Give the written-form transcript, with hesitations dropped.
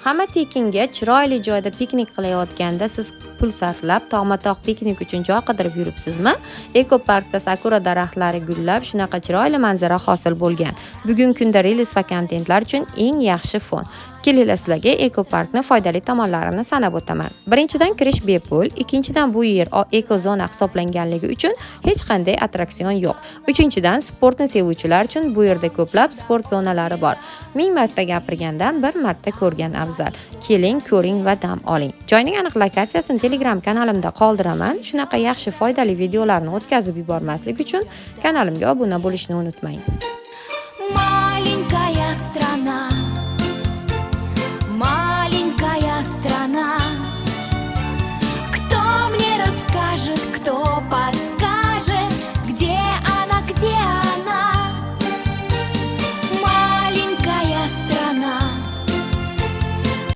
Hamma tekinga chiroyli joyda piknik qilayotganda siz pul sarflab tog'ma-tog' piknik uchun joy qidirib yuribsizmi? Ekoparkda sakura daraxtlari gullab, shunaqa chiroyli manzara hosil bo'lgan. Bugungi kunda reels va kontentlar uchun eng yaxshi fon. Kelinglar sizlarga ekoparkni foydali tomonlarini sanab o'taman. Birinchidan, kirish bepul, ikkinchidan, bu yer ekozona hisoblanganligi uchun hech qanday attraksion yo'q. Uchinchidan, sportni sevuvchilar uchun bu yerda ko'plab sport zonalari bor. 1000 marta gapirgandan bir marta ko'rgan afzal. Keling, ko'ring va dam oling. Joyning aniq lokatsiyasini Telegram kanalimda qoldiraman. Shunaqa yaxshi foydali videolarni o'tkazib yubormaslik uchun kanalimga obuna bo'lishni unutmang.